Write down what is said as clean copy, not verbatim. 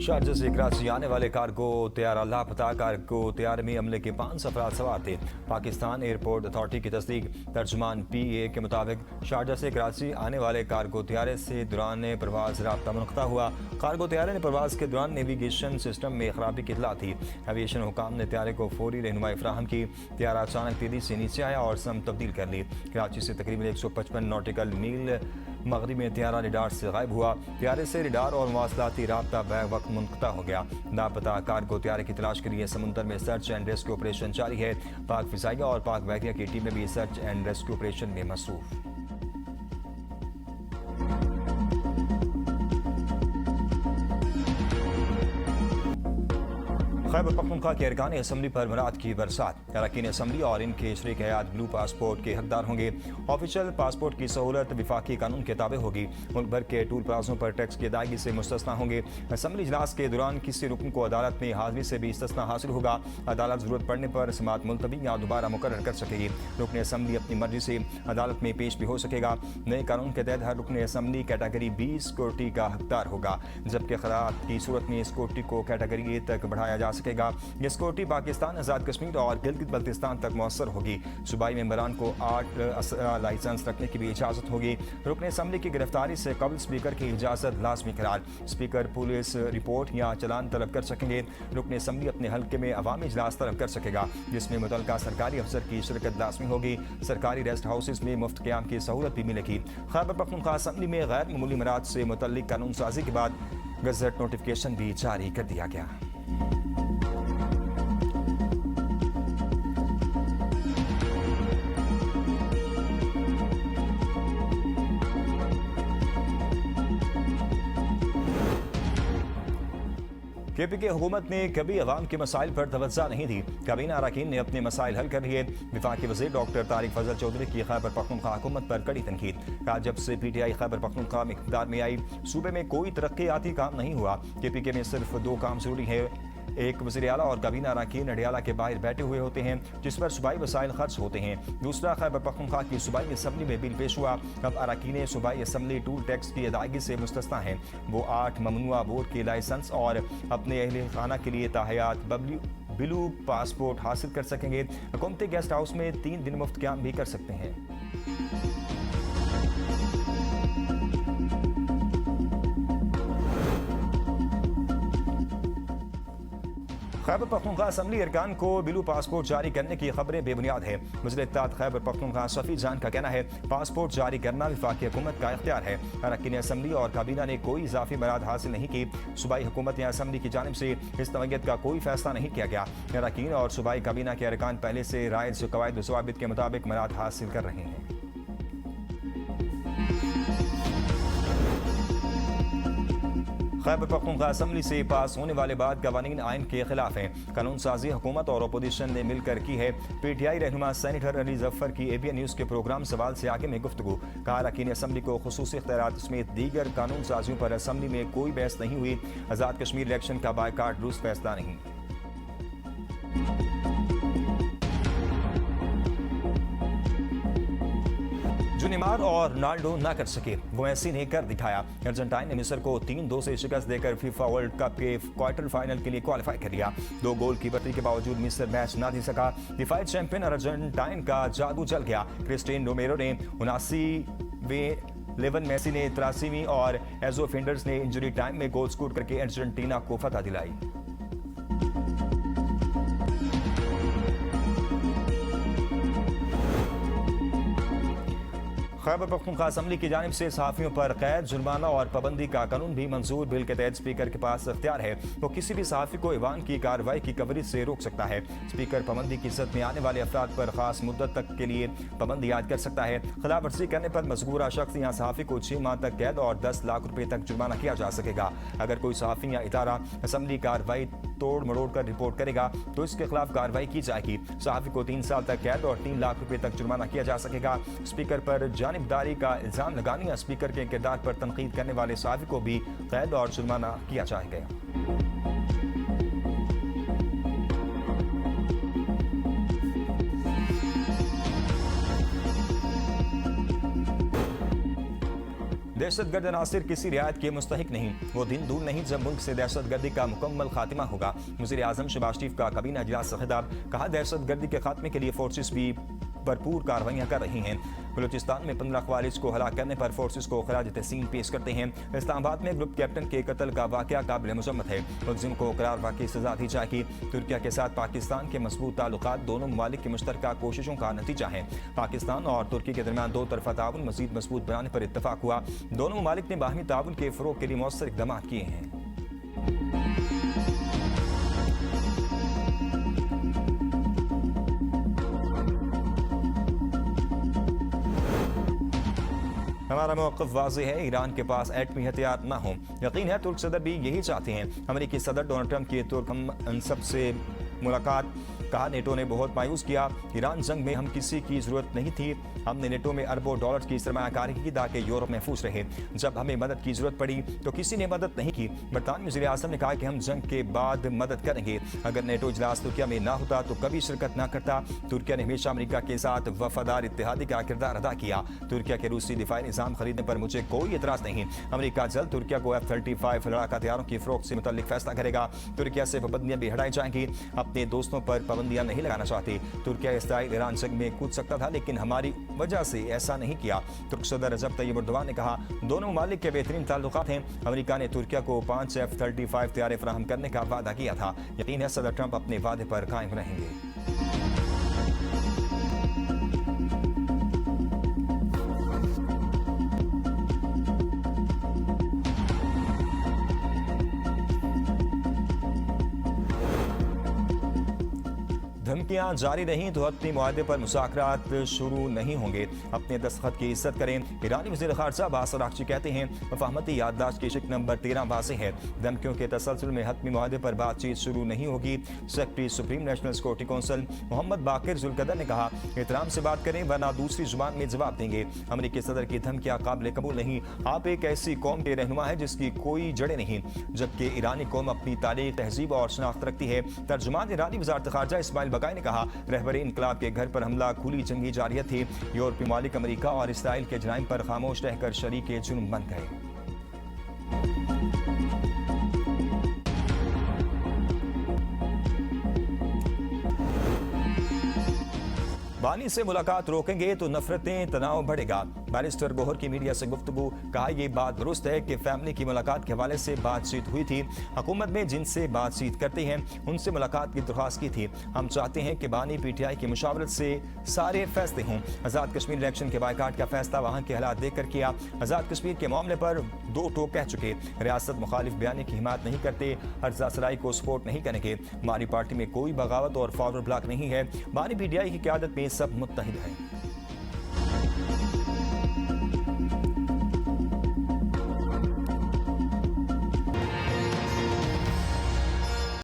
Sharjah से कराची आने वाले कार्गो तैयारा लापता। कार्गो तैयारे में अमले के 5 अफराद सवार थे। पाकिस्तान एयरपोर्ट अथॉरिटी की तस्दीक। तर्जुमान PA के मुताबिक शारजा से कराची आने वाले कार्गो तैयारे से दौरान परवाज राब्ता मुनक़ता हुआ। कार्गो तैयारे ने परवाज के दौरान नेविगेशन सिस्टम में खराबी की इतला थी। एविएशन हुकाम ने तैयारे को फौरी रहनुमाई फराहम की। तैयारा अचानक तेजी से नीचे आया और सम तब्दील कर ली। कराची से तकरीबन 155 नॉटिकल मील मगरिब में तैयारा रिडार से गायब हुआ। तैयारे से रिडार और मवासलाती राब्ता बैक वक्त मुनक़ता हो गया। लापता कार्गो तैयारे की तलाश के लिए समुंदर में सर्च एंड रेस्क्यू ऑपरेशन जारी है। पाक फिजाइया और पाक बहरिया की टीमें भी सर्च एंड रेस्क्यू ऑपरेशन में मसरूफ। खैबर पख्तूनख्वा के अरकान असम्बली पर मराद की बरसात। अरकान असम्बली और इनके शरीक हयात ब्लू पासपोर्ट के हकदार होंगे। ऑफिशियल पासपोर्ट की सहूलत विफाकी कानून के ताबे होगी। मुल्क भर के टूल प्लाजों पर टैक्स की अदायगी से मुस्तस्ना होंगे। असम्बली इजलास के दौरान किसी रुकन को अदालत में हाजिरी से भी इस्तिस्ना हासिल होगा। अदालत जरूरत पड़ने पर समात मुलतवी या दोबारा मुकर्रर कर सकेगी। रुकन असम्बली अपनी मर्जी से अदालत में पेश भी हो सकेगा। नए कानून के तहत हर रुकन असम्बली कैटेगरी B सिक्योरिटी का हकदार होगा, जबकि खराब की सूरत में सिक्योरिटी को कैटेगरी A तक बढ़ाया जा सकेगा। ये सिक्योरिटी पाकिस्तान, आज़ाद कश्मीर और गिलगित बल्तिस्तान तक मौसर होगी। सूबाई मेंबरान को 8 लाइसेंस रखने की भी इजाज़त होगी। रुकन असम्बली की गिरफ्तारी से कबल स्पीकर की इजाज़त लाजमी करार। स्पीकर पुलिस रिपोर्ट या चलान तलब कर सकेंगे। रुकन असम्बली अपने हल्के में अवामी इजलास तलब कर सकेगा, जिसमें मुतल्लिका सरकारी अफसर की शिरकत लाजमी होगी। सरकारी रेस्ट हाउसेज में मुफ्त क़याम की सहूलत भी मिलेगी। खैबर पख्तूनख्वा असम्बली में गैर मामूली मराद से मुतल्लिक कानून साजी के बाद गज़ट नोटिफिकेशन भी जारी कर दिया गया। KP की हुकूमत ने कभी अवाम के मसाइल पर तवज्जो नहीं दी। काबीना अरकान ने अपने मसाइल हल कर लिए। विफाकी वज़ीर डॉक्टर तारिक फजल चौधरी की खैबर पख्तूनख्वा हुकूमत पर कड़ी तनकीद। कहा, जब से PTI खैबर पख्तूनख्वा में इक़्तिदार में आई, सूबे में कोई तरक्याती काम नहीं हुआ। KP के में सिर्फ 2 काम जरूरी है। एक, वज़ीर आला और काबीना अरकान अडियाला के बाहर बैठे हुए होते हैं, जिस पर सूबाई वसाइल खर्च होते हैं। दूसरा, खैबर पख्तूनख्वा की सूबाई असम्बली में बिल पेश हुआ। अब अरकान सूबाई असम्बली टूल टैक्स की अदायगी से मुस्तस्ना हैं। वो 8 ममनुआ बोर्ड के लाइसेंस और अपने अहल खाना के लिए ताहयात ब्लू पासपोर्ट हासिल कर सकेंगे। हुकूमती गेस्ट हाउस में 3 दिन मुफ्त क़याम भी कर सकते हैं। खैबर पख्तूनख्वा असम्बली अरकान को ब्लू पासपोर्ट जारी करने की खबरें बेबुनियाद है। वज़ीर इत्तेहाद खैबर पख्तूनख्वा सफ़ी जान का कहना है, पासपोर्ट जारी करना विफाकी हुकूमत का इख्तियार है। अरकान असम्बली और काबीना ने कोई इजाफी मराद हासिल नहीं की। सूबाई हुकूमत या असम्बली की जानिब से इस नौयत का कोई फैसला नहीं किया गया। अरकान और सूबाई काबीना के अरकान पहले से राइज कवायद ज़वाबित के मुताबिक मराद हासिल कर रहे हैं। खैबर पख्तूनख्वा असम्बली से पास होने वाले बाद कवानीन आइन के खिलाफ हैं। कानून साजी हुकूमत और अपोजिशन ने मिलकर की है। PTI रहनुमा सेनेटर अली जफ़र की ABN न्यूज़ के प्रोग्राम सवाल से आगे में गुफ्तगू। कहा, अरकान असम्बली को खुसूसी इख्तियारात समेत दीगर कानून साजियों पर असम्बली में कोई बहस नहीं हुई। आज़ाद कश्मीर इलेक्शन का बायकाट दुरुस्त फैसला नहीं। जो नेमार और रोनाल्डो ना कर सके, वो मेसी ने कर दिखाया। अर्जेंटाइन ने मिस्र को 3-2 से शिकस्त देकर फीफा वर्ल्ड कप के क्वार्टर फाइनल के लिए क्वालिफाई कर लिया। 2 गोल की बढ़ती के बावजूद मिस्र मैच ना जीत सका। डिफाइड चैंपियन अर्जेंटाइन का जादू चल गया। क्रिस्टियानो रोमेरो ने 79वें, लेवन मेसी ने 83वीं और एजो फेंडर्स ने इंजरी टाइम में गोल स्कोर करके अर्जेंटीना को फतह दिलाई। खैबर पख्तूनख्वा असम्बली की जानिब से सहाफ़ियों पर कैद, जुर्माना और पाबंदी का कानून भी मंजूर। बिल के तहत स्पीकर के पास इख्तियार है, वो किसी भी सहाफ़ी को ईवान की कार्रवाई की कवरेज से रोक सकता है। स्पीकर पाबंदी की इज्जत में आने वाले अफराद पर खास मुद्दत तक के लिए पाबंदी आयद कर सकता है। खिलाफ वर्जी करने पर मज़कूरा शख्स या सहाफ़ी को 6 माह तक कैद और 10 लाख रुपये तक जुर्माना किया जा सकेगा। अगर कोई सहाफ़ी या इदारा असम्बली कार्रवाई तोड़ मरोड़ कर रिपोर्ट करेगा तो इसके खिलाफ कार्रवाई की जाएगी। सहाफ़ी को 3 साल तक कैद और 3 लाख रुपये तक जुर्माना किया जा सकेगा। स्पीकर पर जानिबदारी का इल्ज़ाम लगाने या स्पीकर के किरदार पर तनकीद करने वाले सहाफ़ी को भी कैद और जुर्माना किया जाएगा। दहशतगर्द अनासिर किसी रियायत के मुस्तहिक नहीं। वो दिन दूर नहीं जब मुल्क से दहशतगर्दी का मुकम्मल खात्मा होगा। वज़ीर आज़म शहबाज शरीफ का काबीना इजलास से खिताब, कहा दहशतगर्दी के खात्मे के लिए फोर्सेस भी भरपूर कार्रवाइयाँ कर रही हैं। बलूचिस्तान में 15 खवारिज को हलाक करने पर फोर्सेस को खराज तहसीन पेश करते हैं। इस्लामाबाद में ग्रुप कैप्टन के कत्ल का वाक़या काबिल मज़म्मत है। मुलजिम को करार वाक़ई सजा दी जाएगी। तुर्किया के साथ पाकिस्तान के मजबूत ताल्लुकात दोनों ममालिक की मुश्तरका कोशिशों का नतीजा है। पाकिस्तान और तुर्की के दरमियान दो तरफा ताउन मज़ीद मजबूत बनाने पर इत्तफाक हुआ। दोनों ममालिक ने बाहमी ताउन के फ़रोग़ के लिए मौसर इक़दाम किए हैं। हमारा मौक़िफ़ वाज़ेह है, ईरान के पास एटमी हथियार न हो। यकीन है तुर्क सदर भी यही चाहते हैं। अमेरिकी सदर डोनाल्ड ट्रंप की तुर्क हमसब से मुलाकात, कहा नेटो ने बहुत मायूस किया। ईरान जंग में हम किसी की ज़रूरत नहीं थी। हमने नेटो में अरबों डॉलर की सरमायाकारी की ताकि यूरोप महफूज रहे। जब हमें मदद की ज़रूरत पड़ी तो किसी ने मदद नहीं की। बरतानवी वज़ीर आज़म ने कहा कि हम जंग के बाद मदद करेंगे। अगर नेटो इजलास तुर्किया में ना होता तो कभी शिरकत ना करता। तुर्किया ने हमेशा अमेरिका के साथ वफादार इत्तेहादी का किरदार अदा किया। तुर्किया के रूसी दिफाई निज़ाम खरीदने पर मुझे कोई एतराज़ नहीं। अमेरिका जल्द तुर्किया को F-35 लड़ाका हथियारों की फ़रोख्त से मुतल्लिक फैसला करेगा। तुर्किया से पाबंदियाँ भी हटाई जाएंगी। अपने दोस्तों पर पाबंदियाँ नहीं लगाना चाहती। तुर्किया इसराइल ईरान जंग में कूद सकता था, लेकिन हमारी वजह से ऐसा नहीं किया। तुर्क सदर रजब तैयब एर्दोगान ने कहा दोनों ममालिक के बेहतरीन ताल्लुकात हैं। अमेरिका ने तुर्किया को 5 F-35 तैयारे फराहम करने का वादा किया था। यकीन है सदर ट्रंप अपने वादे पर कायम रहेंगे। धमकियां जारी रहीं तो हतमी मुआहदे पर मुज़ाकरात शुरू नहीं होंगे। अपने दस्तखत की इज्जत करें। ईरानी वज़ीर ख़ारजा अब्बास अराग़ची कहते हैं मफ़ाहमती याददाश्त की शिक नंबर 13 वाज़ेह है। धमकियों के तसलसल में हतमी मुआहदे पर बातचीत शुरू नहीं होगी। Secretary supreme national security council Mohammad Bagher Zolghadr ने कहा एहतराम से बात करें वरना दूसरी जुबान में जवाब देंगे। अमेरिकी सदर की धमकियां काबिल कबूल नहीं। आप एक ऐसी कौम के रहनुमा है जिसकी कोई जड़ें नहीं, जबकि ईरानी कौम अपनी तारीख, तहजीब और शनाख्त रखती है। तर्जुमान ईरानी वज़ारत ख़ारजा इस्माइल बकाई ने कहा रहबरे इनकलाब के घर पर हमला खुली जंगी जारियत थी। यूरोपीय ममालिक अमेरिका और इसराइल के जराइम पर खामोश रहकर शरीके जुर्म बन गए। बानी से मुलाकात रोकेंगे तो नफरतें, तनाव बढ़ेगा। बैरिस्टर गोहर की मीडिया से गुफ्तगू, कहा यह बात दुरुस्त है कि फैमिली की मुलाकात के हवाले से बातचीत हुई थी। हुकूमत में जिनसे बातचीत करते हैं उनसे मुलाकात की दरख्वास्त की थी। हम चाहते हैं कि बानी PTI की मुशावरत से सारे फैसले हों। आज़ाद कश्मीर इलेक्शन के बायकाट का फैसला वहाँ के हालात देखकर किया। आज़ाद कश्मीर के मामले पर दो टोक कह चुके। रियासत मुखालिफ बयानी की हिमायत नहीं करते, हर्जा सराई को सपोर्ट नहीं करेंगे। हमारी पार्टी में कोई बगावत और फॉरवर्ड ब्लॉक नहीं है। बानी PTI की क़यादत में सब मुत्तहिद है।